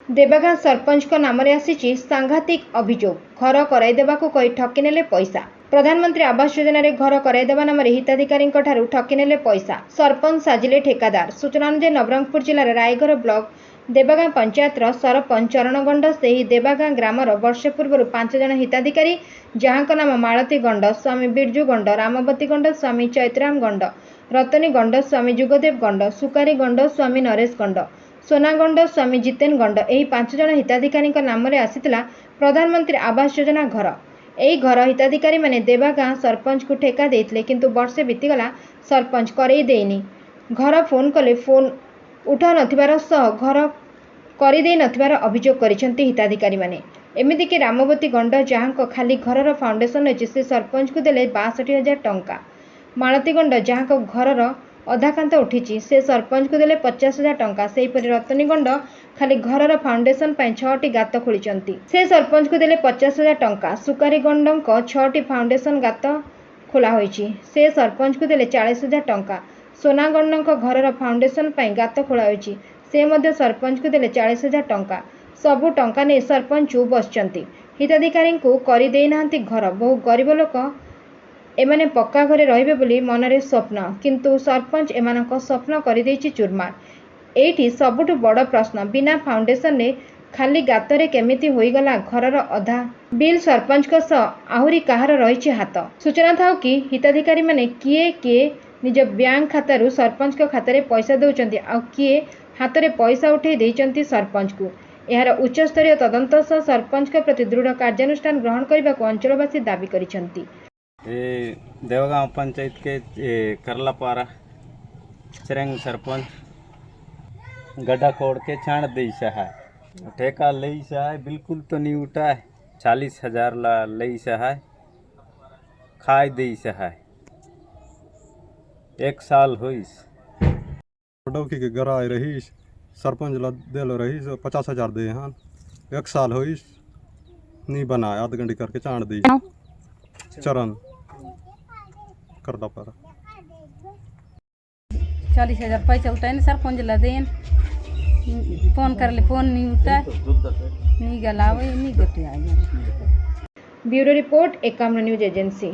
देवगां सरपंच नाम आसी सांघातिक अभियोग घर कराइदेवाकू कही ठकिनेले पैसा। प्रधानमंत्री आवास योजना रे घर कराइदेवा नाम हिताधिकारी ठकिनेले पैसा। सरपंच साजिले ठेकादार। सूचना अनुसार नवरंगपुर जिलार रायगढ़ ब्लॉक देवगां पंचायत सरपंच चरण गंड से देवगां ग्रामर वर्षे पूर्व 5 जन हिताधिकारी जहां नाम मालती गंड, स्वामी बिरजू गंड, रामवती गंड, स्वामी चैतराम गंड, रतनी गंड, स्वामी जुगदेव गंड, सुकारी गंड, स्वामी नरेश गंड, सोना गंड, स्वामी जितेन गंड यही 5 जन हिताधिकारी नाम आसीथिला प्रधानमंत्री आवास योजना घर। यही घर हिताधिकारी माने देवगां सरपंच को ठेका देइथिले किंतु वर्षे बीतीगला सरपंच करई देइनी। घर फोन कले फोन उठा नथिबार सह घर करि देइ नथिबार अभियोग करिसेंती हिताधिकारी माने। एमिति कि रामवती गंड जहां खाली घरर फाउंडेशन अछि से सरपंच को देले 62,000 टंका। मालती गंड जहां घरर अधा कांत उठी से सरपंच को देले 50,000 टंका। सेहीपरि रतनी गंड खाली घरर फाउंडेशन पाई 6टी गात खोलिचंती से सरपंच को देले 50,000 टंका। सुकारी गंडक 6टी फाउंडेशन गात खोला होईची से सरपंच को देले 40,000 टंका। सोना गंडक घरर फाउंडेशन पाई गात खोला होईची से मध्य सरपंच को देले 40,000 टंका। सबु टंका ने सरपंच बसचंती। हिताधिकारी को करि देइ नांती घर। बहु गरीब लोक एमाने पक्का घरे रहिबे बोली मनरे स्वप्न किंतु सरपंच एमानक स्वप्न करि देइछि चुरमार। एठी सबुठु बड़ प्रश्न बिना फाउंडेशन ने खाली गातरे केमिति होईगला घरर अधा बिल सरपंच आहुरी कहार रहिछि हाथ। सूचना थाउ कि हिताधिकारी माने किए निज बैंक खातारू सरपंच को खातारे पैसा दउचंती आ किए हातरे पैसा उठे देइचंती सरपंच को। एहार उच्च स्तरीय तदंत सह सरपंच के प्रति दृढ़ कार्यानुष्ठान ग्रहण करने को अंचलवासी दाबी करिसेंती। देवगांव पंचायत के करलापारा चरंग सरपंच गड्ढा खोड़ के छाण दई है। ठेका लई है बिल्कुल तो नहीं उठा है। 40,000 ला लई है खाई दई है। 1 साल होइस डौकी के घर आए रही सरपंच ला दिल रही 50,000 दे हाँ 1 साल होइस नहीं बनाया आध घंटे करके छाण दी। चरण करदा पारा 40,000 पैसा उठाए ना सरपंच ला देन फोन कर ले फोन नहीं उठा नहीं गलावे नहीं गटे आ। Bureau report 51 news agency.